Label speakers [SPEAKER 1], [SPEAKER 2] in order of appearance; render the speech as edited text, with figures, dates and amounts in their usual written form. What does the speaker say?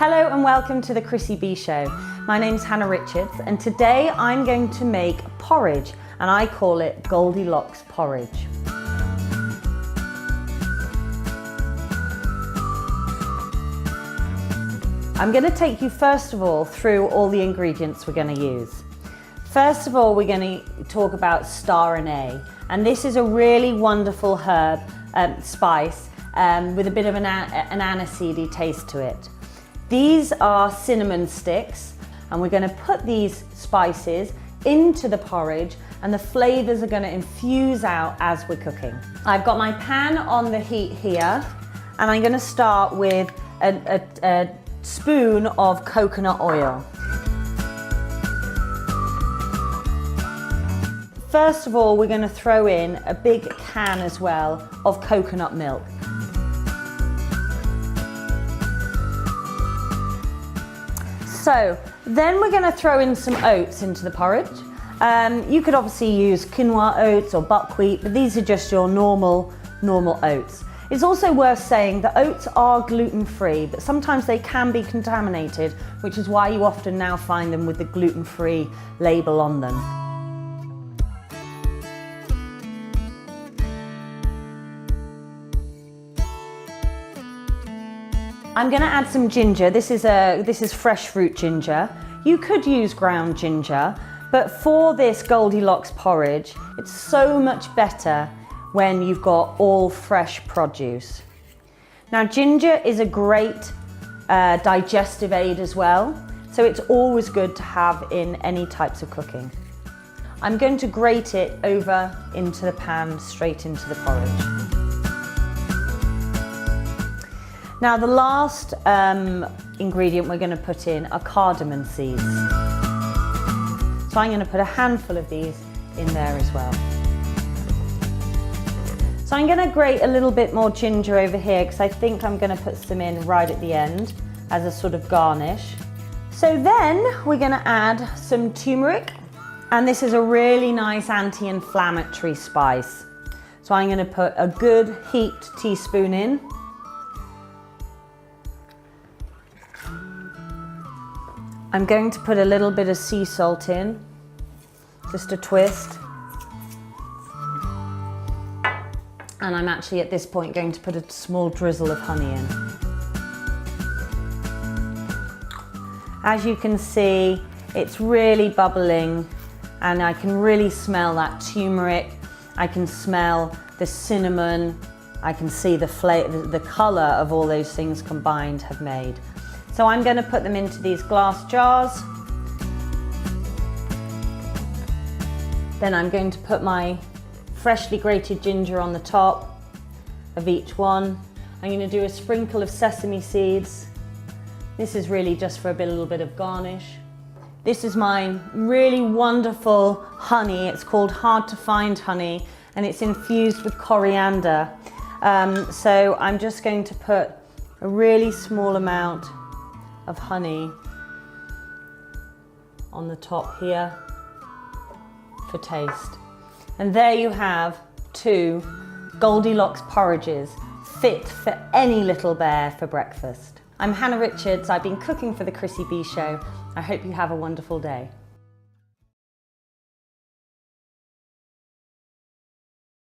[SPEAKER 1] Hello and welcome to the Chrissy B Show. My name's Hannah Richards and today I'm going to make porridge and I call it Goldilocks Porridge. I'm going to take you first of all through all the ingredients we're going to use. First of all, we're going to talk about star anise, and this is a really wonderful herb, spice with a bit of an aniseedy taste to it. These are cinnamon sticks and we're going to put these spices into the porridge and the flavours are going to infuse out as we're cooking. I've got my pan on the heat here and I'm going to start with a spoon of coconut oil. First of all, we're going to throw in a big can as well of coconut milk. So then we're going to throw in some oats into the porridge. You could obviously use quinoa oats or buckwheat, but these are just your normal oats. It's also worth saying that oats are gluten-free, but sometimes they can be contaminated, which is why you often now find them with the gluten-free label on them. I'm going to add some ginger. This is fresh fruit ginger. You could use ground ginger, but for this Goldilocks porridge, it's so much better when you've got all fresh produce. Now, ginger is a great digestive aid as well, so it's always good to have in any types of cooking. I'm going to grate it over into the pan, straight into the porridge. Now the last ingredient we're going to put in are cardamom seeds. So I'm going to put a handful of these in there as well. So I'm going to grate a little bit more ginger over here because I think I'm going to put some in right at the end as a sort of garnish. So then we're going to add some turmeric, and this is a really nice anti-inflammatory spice. So I'm going to put a good heaped teaspoon in. I'm going to put a little bit of sea salt in, just a twist. And I'm actually at this point going to put a small drizzle of honey in. As you can see, it's really bubbling and I can really smell that turmeric. I can smell the cinnamon. I can see the colour of all those things combined have made. So I'm going to put them into these glass jars. Then I'm going to put my freshly grated ginger on the top of each one. I'm going to do a sprinkle of sesame seeds. This is really just for a little bit of garnish. This is my really wonderful honey. It's called Hard to Find honey and it's infused with coriander. So I'm just going to put a really small amount of honey on the top here for taste. And there you have 2 Goldilocks porridges fit for any little bear for breakfast. I'm Hannah Richards. I've been cooking for the Chrissy B Show. I hope you have a wonderful day.